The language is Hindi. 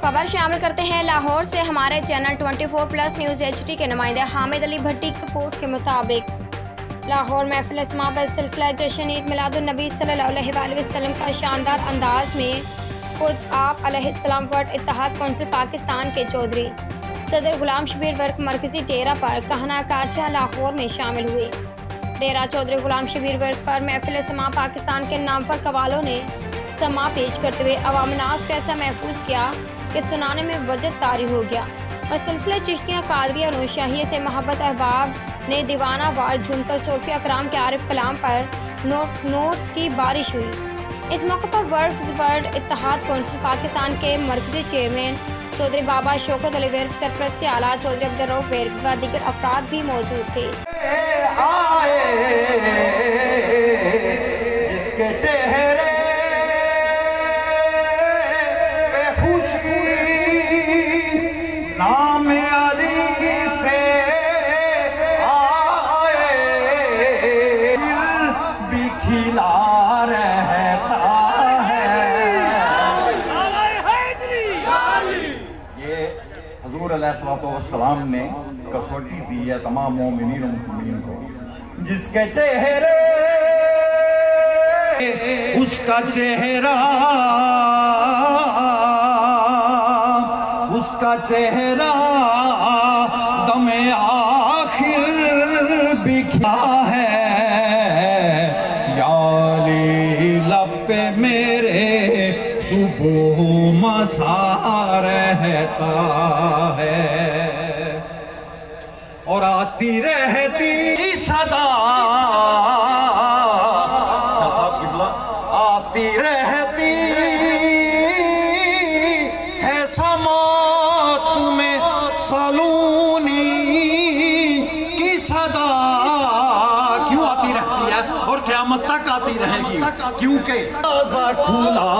खबर शामिल करते हैं लाहौर से। हमारे चैनल 24+ न्यूज़ HD के नुमाइंदे हामिद अली भट्टी की रिपोर्ट के मुताबिक लाहौर महफिल इस्मा पर सिलसिला जश्न ईद मिलादुन्नबी सल्लल्लाहु अलैहि वसल्लम का शानदार अंदाज में खुद आप अलैहिस्सलाम वर्ल्ड इत्तेहाद कौंसिल पाकिस्तान के चौधरी सदर गुलाम शबीर वर्क मरकजी डेरा पर कहना काचा लाहौर में शामिल हुए। डेरा चौधरी गुलाम शबीर वर्क पर महफिल इस्मा पाकिस्तान के नाम पर कवालों ने समा पेश करते हुए अवाम नाज को ऐसा महफूज किया कि सुनाने में वजद तारी हो गया और सिलसिला चिश्तियाँ कादरिया नौशाही से मोहब्बत अहबाब ने दीवाना वार झुमकर सोफिया कराम के आरिफ कलाम पर नोट्स की बारिश हुई। इस मौके पर वर्ल्ड इत्तेहाद कौंसिल पाकिस्तान के मरकजी चेयरमैन चौधरी बाबा शौकत अली वर्क, सरपरस्ती आला चौधरी अब्दुल रऊफ वर्क व दीगर अफराद भी मौजूद थे। जिसके चेहरे पे खुशी नाम अली से आए, दिल भी खिला रहता है। ये हजूर अलैहिस्सलाम ने कसौटी दी है तमाम मोमिनीन और मुस्लिमीन को। जिसके चेहरे उसका चेहरा, उसका चेहरा दमे आखिर बिखा है। याली लब पे मेरे सुबह मसा रहता है और आती रहती सदा, आती रहती है समा तुम्हें सलूनी की सदा। क्यों आती रहती है और क़यामत तक आती रहेगी? क्योंकि खुला